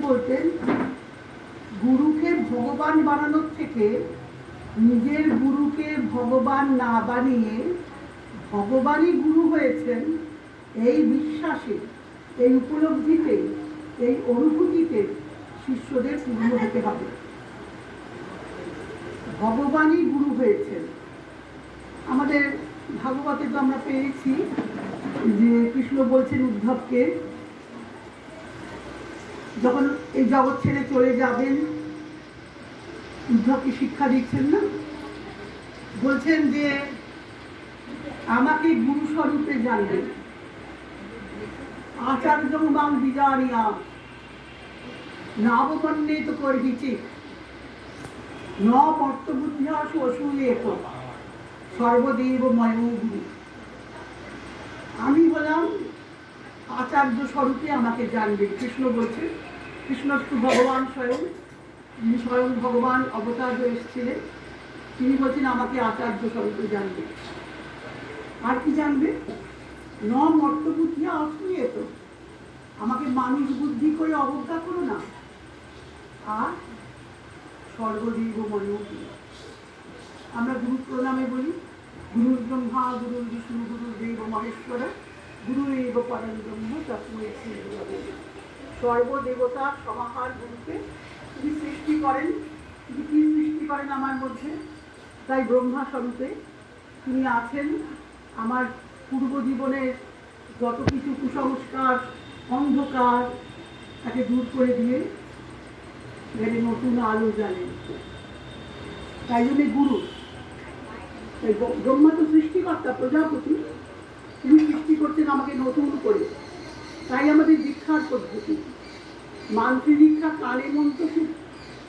বলতেন, গুরুকে ভগবান বানানোর থেকে নিজের গুরুকে ভগবান না বানিয়ে ভগবানই গুরু হয়েছেন এই বিশ্বাসে, এই উপলব্ধিতে, এই অনুভূতিতে শিষ্যদের পূর্ণ হতে হবে। ভগবানই গুরু হয়েছেন। আমাদের ভাগবতে তো আমরা পেয়েছি যে কৃষ্ণ বলছেন উদ্ধবকে, যখন এই জগৎ ছেড়ে চলে যাবেন, উদ্ধবকে শিক্ষা দিচ্ছেন না, বলছেন যে আমাকে গুরু স্বরূপে জানবেন, আচার্য মাং বিজানিয়া নাবকন্যে তো করহিচি ন মর্তবুদ্ধিয়াস অসূয়েত সর্বদেব ময়গুরু। আমি হলাম আচার্য স্বরূপে আমাকে জানবেন। কৃষ্ণ বলছেন, কৃষ্ণ ভগবান স্বয়ং, যিনি স্বয়ং ভগবান অবতার হয়ে এসেছিলেন, তিনি বলছেন আমাকে আচার্য স্বরূপে জানবেন। আর কি জানবে? ন মর্তবুদ্ধিয়া অসূয়েত, আমাকে মানুষ বুদ্ধি করে অবজ্ঞা করো না। আর সর্বদেব ময়গুরু, আমরা গুরু প্রণামে বলি গুরুর ব্রহ্মা গুরুর বিষ্ণু গুরুর দেব মহেশ্বর গুরুরেব পরম ব্রহ্ম তস্মৈ শ্রী গুরবে। সর্বদেবতার সমাহার গুরুকে তিনি সৃষ্টি করেন। তিনি কি সৃষ্টি করেন আমার মধ্যে? তাই ব্রহ্মা স্বরূপে তিনি আছেন। আমার পূর্ব জীবনের যত কিছু কুসংস্কার, অন্ধকার তাকে দূর করে দিয়ে এখানে নতুন আলো জ্বালেন। তাই জন্য গুরু, ব্রহ্মা তো সৃষ্টিকর্তা, প্রজাপতি, তিনি সৃষ্টি করছেন আমাকে নতুন করে। তাই আমাদের দীক্ষার পদ্ধতি, মান্ত্রী দীক্ষা, কালে মন্ত্র